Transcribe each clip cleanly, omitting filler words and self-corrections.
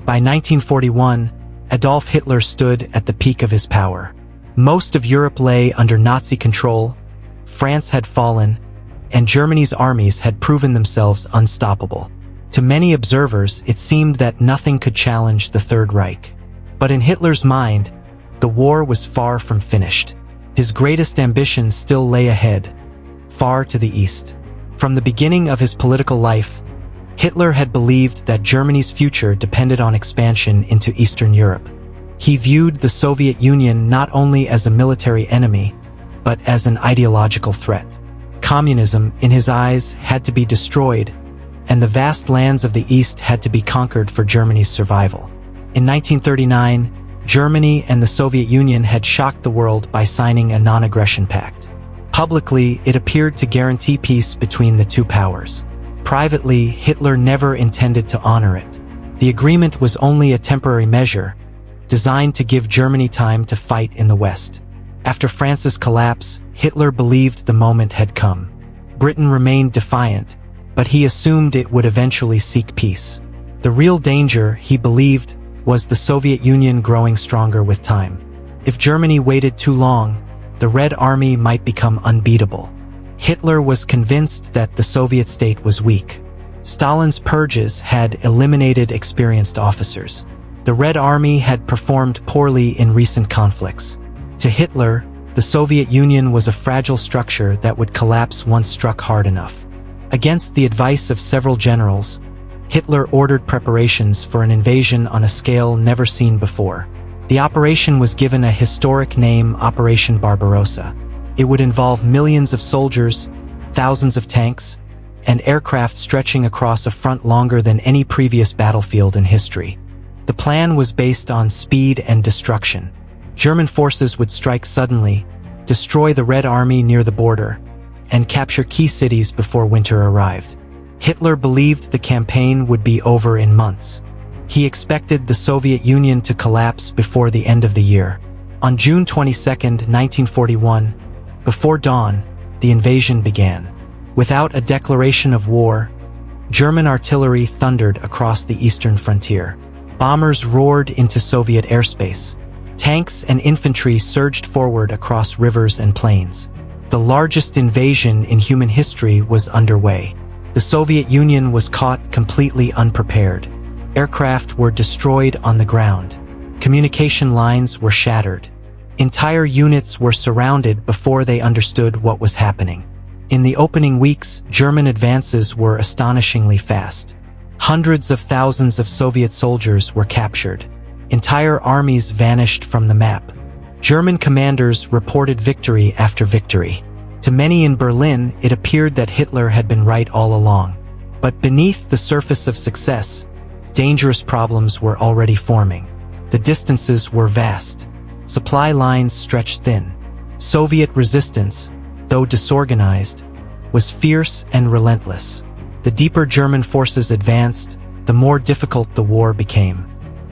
By 1941, Adolf Hitler stood at the peak of his power. Most of Europe lay under Nazi control, France had fallen, and Germany's armies had proven themselves unstoppable. To many observers, it seemed that nothing could challenge the Third Reich. But in Hitler's mind, the war was far from finished. His greatest ambition still lay ahead, far to the east. From the beginning of his political life, Hitler had believed that Germany's future depended on expansion into Eastern Europe. He viewed the Soviet Union not only as a military enemy, but as an ideological threat. Communism, in his eyes, had to be destroyed, and the vast lands of the East had to be conquered for Germany's survival. In 1939, Germany and the Soviet Union had shocked the world by signing a non-aggression pact. Publicly, it appeared to guarantee peace between the two powers. Privately, Hitler never intended to honor it. The agreement was only a temporary measure, designed to give Germany time to fight in the West. After France's collapse, Hitler believed the moment had come. Britain remained defiant, but he assumed it would eventually seek peace. The real danger, he believed, was the Soviet Union growing stronger with time. If Germany waited too long, the Red Army might become unbeatable. Hitler was convinced that the Soviet state was weak. Stalin's purges had eliminated experienced officers. The Red Army had performed poorly in recent conflicts. To Hitler, the Soviet Union was a fragile structure that would collapse once struck hard enough. Against the advice of several generals, Hitler ordered preparations for an invasion on a scale never seen before. The operation was given a historic name, Operation Barbarossa. It would involve millions of soldiers, thousands of tanks, and aircraft stretching across a front longer than any previous battlefield in history. The plan was based on speed and destruction. German forces would strike suddenly, destroy the Red Army near the border, and capture key cities before winter arrived. Hitler believed the campaign would be over in months. He expected the Soviet Union to collapse before the end of the year. On June 22, 1941, before dawn, the invasion began. Without a declaration of war, German artillery thundered across the eastern frontier. Bombers roared into Soviet airspace. Tanks and infantry surged forward across rivers and plains. The largest invasion in human history was underway. The Soviet Union was caught completely unprepared. Aircraft were destroyed on the ground. Communication lines were shattered. Entire units were surrounded before they understood what was happening. In the opening weeks, German advances were astonishingly fast. Hundreds of thousands of Soviet soldiers were captured. Entire armies vanished from the map. German commanders reported victory after victory. To many in Berlin, it appeared that Hitler had been right all along. But beneath the surface of success, dangerous problems were already forming. The distances were vast. Supply lines stretched thin. Soviet resistance, though disorganized, was fierce and relentless. The deeper German forces advanced, the more difficult the war became.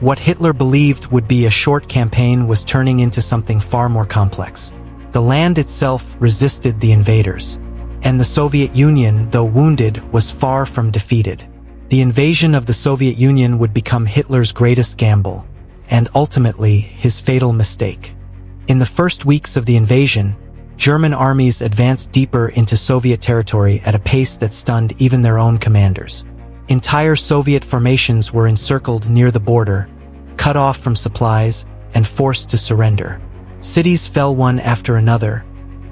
What Hitler believed would be a short campaign was turning into something far more complex. The land itself resisted the invaders, and the Soviet Union, though wounded, was far from defeated. The invasion of the Soviet Union would become Hitler's greatest gamble, and ultimately his fatal mistake. In the first weeks of the invasion, German armies advanced deeper into Soviet territory at a pace that stunned even their own commanders. Entire Soviet formations were encircled near the border, cut off from supplies, and forced to surrender. Cities fell one after another,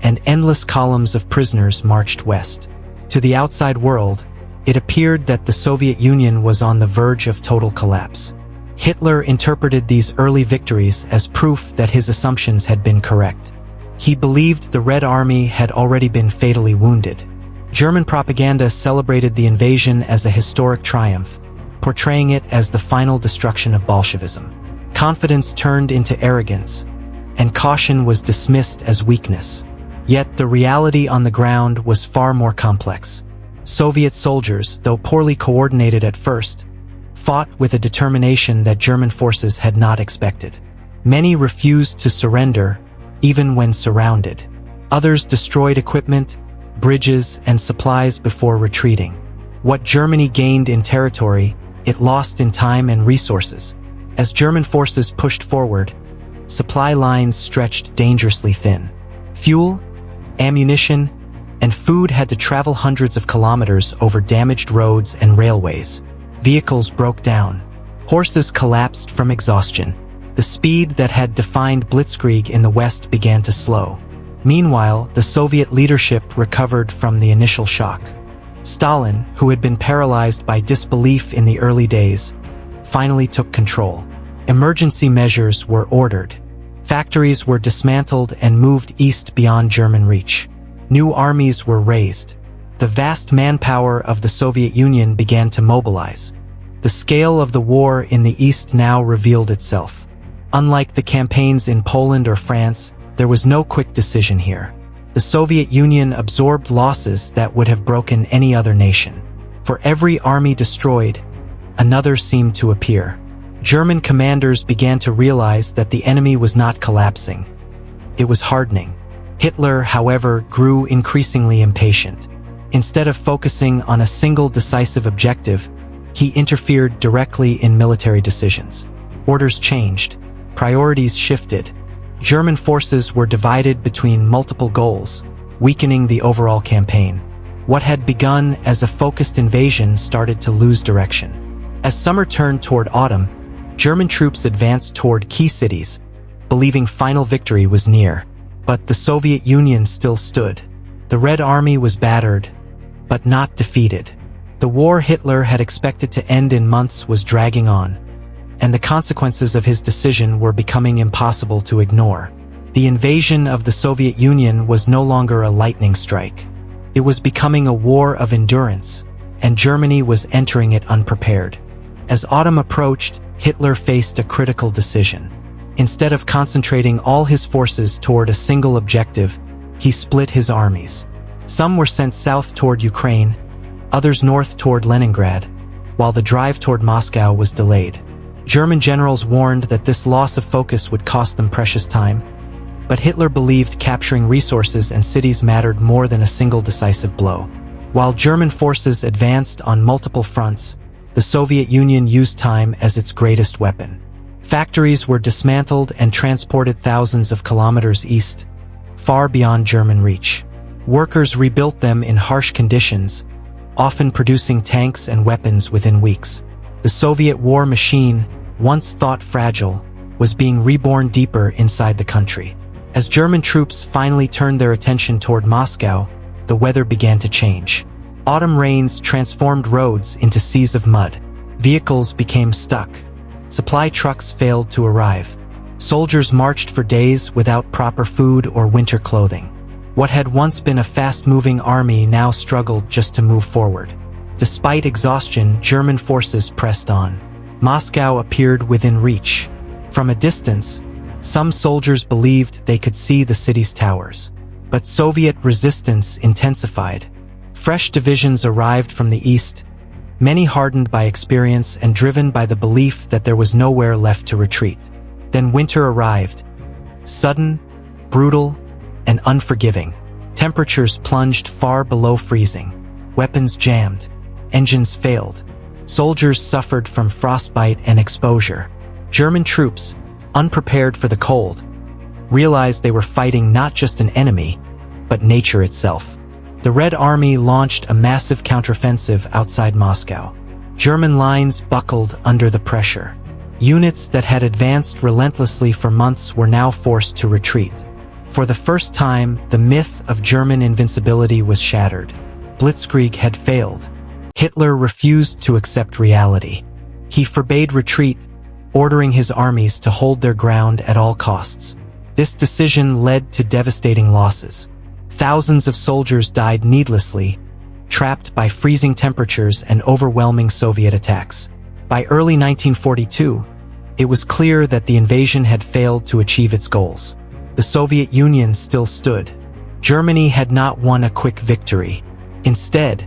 and endless columns of prisoners marched west. To the outside world, it appeared that the Soviet Union was on the verge of total collapse. Hitler interpreted these early victories as proof that his assumptions had been correct. He believed the Red Army had already been fatally wounded. German propaganda celebrated the invasion as a historic triumph, portraying it as the final destruction of Bolshevism. Confidence turned into arrogance, and caution was dismissed as weakness. Yet the reality on the ground was far more complex. Soviet soldiers, though poorly coordinated at first, fought with a determination that German forces had not expected. Many refused to surrender, even when surrounded. Others destroyed equipment, bridges, and supplies before retreating. What Germany gained in territory, it lost in time and resources. As German forces pushed forward, supply lines stretched dangerously thin. Fuel, ammunition, and food had to travel hundreds of kilometers over damaged roads and railways. Vehicles broke down. Horses collapsed from exhaustion. The speed that had defined blitzkrieg in the West began to slow. Meanwhile, the Soviet leadership recovered from the initial shock. Stalin, who had been paralyzed by disbelief in the early days, finally took control. Emergency measures were ordered. Factories were dismantled and moved east beyond German reach. New armies were raised. The vast manpower of the Soviet Union began to mobilize. The scale of the war in the East now revealed itself. Unlike the campaigns in Poland or France, there was no quick decision here. The Soviet Union absorbed losses that would have broken any other nation. For every army destroyed, another seemed to appear. German commanders began to realize that the enemy was not collapsing. It was hardening. Hitler, however, grew increasingly impatient. Instead of focusing on a single decisive objective, he interfered directly in military decisions. Orders changed. Priorities shifted. German forces were divided between multiple goals, weakening the overall campaign. What had begun as a focused invasion started to lose direction. As summer turned toward autumn, German troops advanced toward key cities, believing final victory was near. But the Soviet Union still stood. The Red Army was battered, but not defeated. The war Hitler had expected to end in months was dragging on, and the consequences of his decision were becoming impossible to ignore. The invasion of the Soviet Union was no longer a lightning strike. It was becoming a war of endurance, and Germany was entering it unprepared. As autumn approached, Hitler faced a critical decision. Instead of concentrating all his forces toward a single objective, he split his armies. Some were sent south toward Ukraine, others north toward Leningrad, while the drive toward Moscow was delayed. German generals warned that this loss of focus would cost them precious time, but Hitler believed capturing resources and cities mattered more than a single decisive blow. While German forces advanced on multiple fronts, the Soviet Union used time as its greatest weapon. Factories were dismantled and transported thousands of kilometers east, far beyond German reach. Workers rebuilt them in harsh conditions, often producing tanks and weapons within weeks. The Soviet war machine, once thought fragile, was being reborn deeper inside the country. As German troops finally turned their attention toward Moscow, the weather began to change. Autumn rains transformed roads into seas of mud. Vehicles became stuck. Supply trucks failed to arrive. Soldiers marched for days without proper food or winter clothing. What had once been a fast-moving army now struggled just to move forward. Despite exhaustion, German forces pressed on. Moscow appeared within reach. From a distance, some soldiers believed they could see the city's towers. But Soviet resistance intensified. Fresh divisions arrived from the east, many hardened by experience and driven by the belief that there was nowhere left to retreat. Then winter arrived. Sudden, brutal, and unforgiving. Temperatures plunged far below freezing. Weapons jammed. Engines failed. Soldiers suffered from frostbite and exposure. German troops, unprepared for the cold, realized they were fighting not just an enemy, but nature itself. The Red Army launched a massive counteroffensive outside Moscow. German lines buckled under the pressure. Units that had advanced relentlessly for months were now forced to retreat. For the first time, the myth of German invincibility was shattered. Blitzkrieg had failed. Hitler refused to accept reality. He forbade retreat, ordering his armies to hold their ground at all costs. This decision led to devastating losses. Thousands of soldiers died needlessly, trapped by freezing temperatures and overwhelming Soviet attacks. By early 1942, it was clear that the invasion had failed to achieve its goals. The Soviet Union still stood. Germany had not won a quick victory. Instead,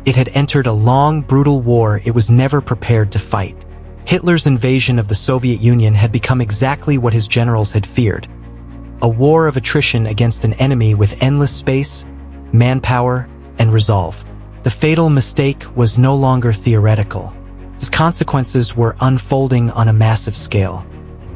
it had entered a long, brutal war it was never prepared to fight. Hitler's invasion of the Soviet Union had become exactly what his generals had feared: a war of attrition against an enemy with endless space, manpower, and resolve. The fatal mistake was no longer theoretical. Its consequences were unfolding on a massive scale.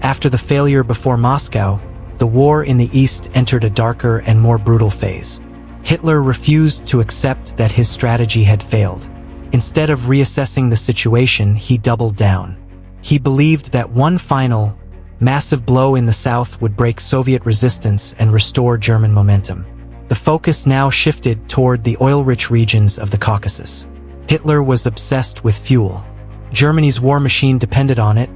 After the failure before Moscow, the war in the East entered a darker and more brutal phase. Hitler refused to accept that his strategy had failed. Instead of reassessing the situation, he doubled down. He believed that one final, massive blow in the South would break Soviet resistance and restore German momentum. The focus now shifted toward the oil-rich regions of the Caucasus. Hitler was obsessed with fuel. Germany's war machine depended on it,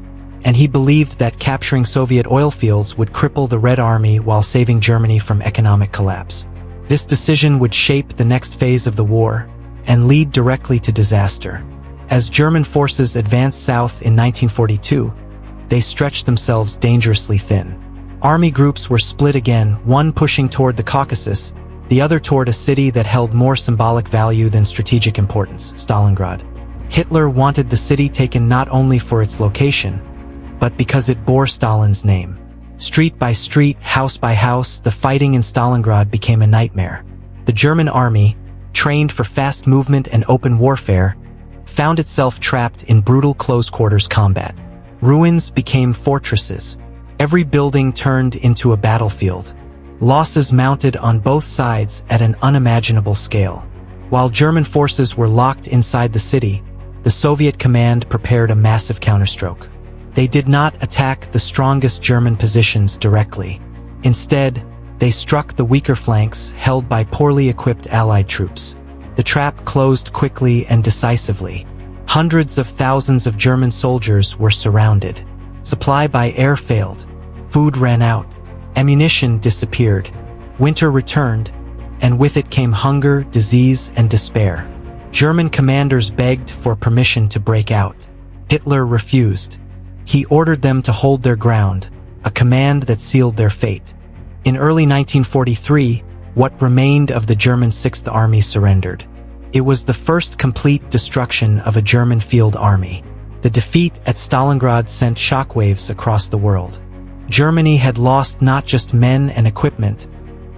and he believed that capturing Soviet oil fields would cripple the Red Army while saving Germany from economic collapse. This decision would shape the next phase of the war and lead directly to disaster. As German forces advanced south in 1942, they stretched themselves dangerously thin. Army groups were split again, one pushing toward the Caucasus, the other toward a city that held more symbolic value than strategic importance, Stalingrad. Hitler wanted the city taken not only for its location, but because it bore Stalin's name. Street by street, house by house, the fighting in Stalingrad became a nightmare. The German army, trained for fast movement and open warfare, found itself trapped in brutal close-quarters combat. Ruins became fortresses. Every building turned into a battlefield. Losses mounted on both sides at an unimaginable scale. While German forces were locked inside the city, the Soviet command prepared a massive counterstroke. They did not attack the strongest German positions directly. Instead, they struck the weaker flanks held by poorly equipped Allied troops. The trap closed quickly and decisively. Hundreds of thousands of German soldiers were surrounded. Supply by air failed. Food ran out. Ammunition disappeared. Winter returned, and with it came hunger, disease, and despair. German commanders begged for permission to break out. Hitler refused. He ordered them to hold their ground, a command that sealed their fate. In early 1943, what remained of the German Sixth Army surrendered. It was the first complete destruction of a German field army. The defeat at Stalingrad sent shockwaves across the world. Germany had lost not just men and equipment,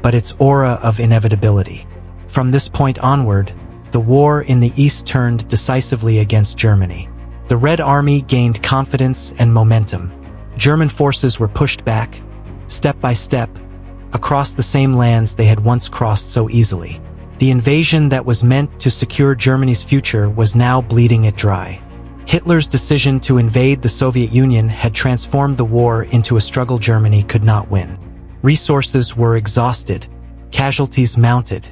but its aura of inevitability. From this point onward, the war in the East turned decisively against Germany. The Red Army gained confidence and momentum. German forces were pushed back, step by step, across the same lands they had once crossed so easily. The invasion that was meant to secure Germany's future was now bleeding it dry. Hitler's decision to invade the Soviet Union had transformed the war into a struggle Germany could not win. Resources were exhausted, casualties mounted.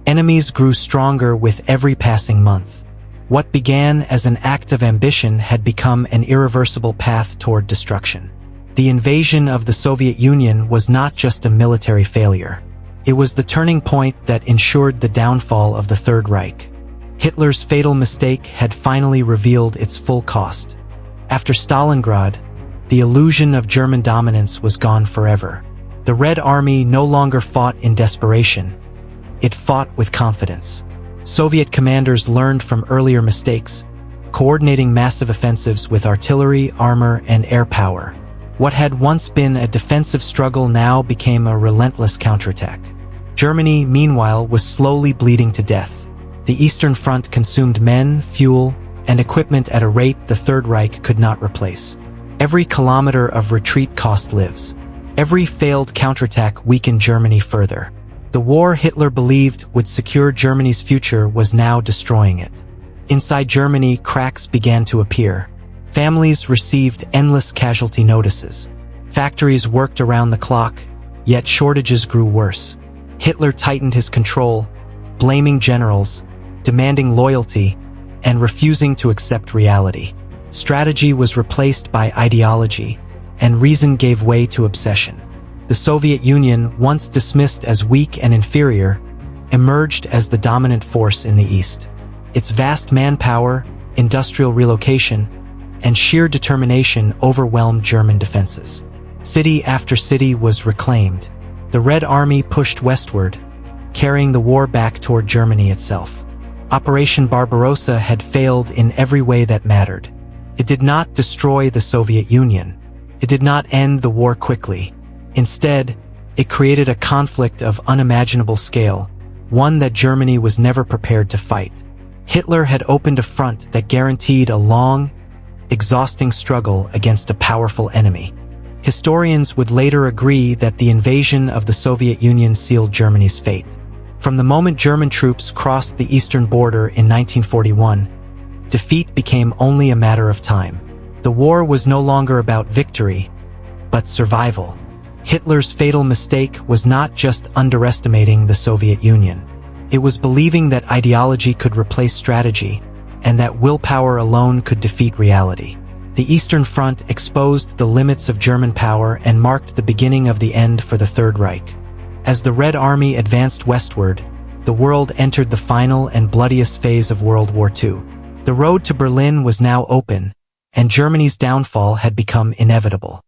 Enemies grew stronger with every passing month. What began as an act of ambition had become an irreversible path toward destruction. The invasion of the Soviet Union was not just a military failure. It was the turning point that ensured the downfall of the Third Reich. Hitler's fatal mistake had finally revealed its full cost. After Stalingrad, the illusion of German dominance was gone forever. The Red Army no longer fought in desperation. It fought with confidence. Soviet commanders learned from earlier mistakes, coordinating massive offensives with artillery, armor, and air power. What had once been a defensive struggle now became a relentless counterattack. Germany, meanwhile, was slowly bleeding to death. The Eastern Front consumed men, fuel, and equipment at a rate the Third Reich could not replace. Every kilometer of retreat cost lives. Every failed counterattack weakened Germany further. The war Hitler believed would secure Germany's future was now destroying it. Inside Germany, cracks began to appear. Families received endless casualty notices. Factories worked around the clock, yet shortages grew worse. Hitler tightened his control, blaming generals, demanding loyalty, and refusing to accept reality. Strategy was replaced by ideology, and reason gave way to obsession. The Soviet Union, once dismissed as weak and inferior, emerged as the dominant force in the East. Its vast manpower, industrial relocation, and sheer determination overwhelmed German defenses. City after city was reclaimed. The Red Army pushed westward, carrying the war back toward Germany itself. Operation Barbarossa had failed in every way that mattered. It did not destroy the Soviet Union. It did not end the war quickly. Instead, it created a conflict of unimaginable scale, one that Germany was never prepared to fight. Hitler had opened a front that guaranteed a long, exhausting struggle against a powerful enemy. Historians would later agree that the invasion of the Soviet Union sealed Germany's fate. From the moment German troops crossed the eastern border in 1941, defeat became only a matter of time. The war was no longer about victory, but survival. Hitler's fatal mistake was not just underestimating the Soviet Union. It was believing that ideology could replace strategy, and that willpower alone could defeat reality. The Eastern Front exposed the limits of German power and marked the beginning of the end for the Third Reich. As the Red Army advanced westward, the world entered the final and bloodiest phase of World War II. The road to Berlin was now open, and Germany's downfall had become inevitable.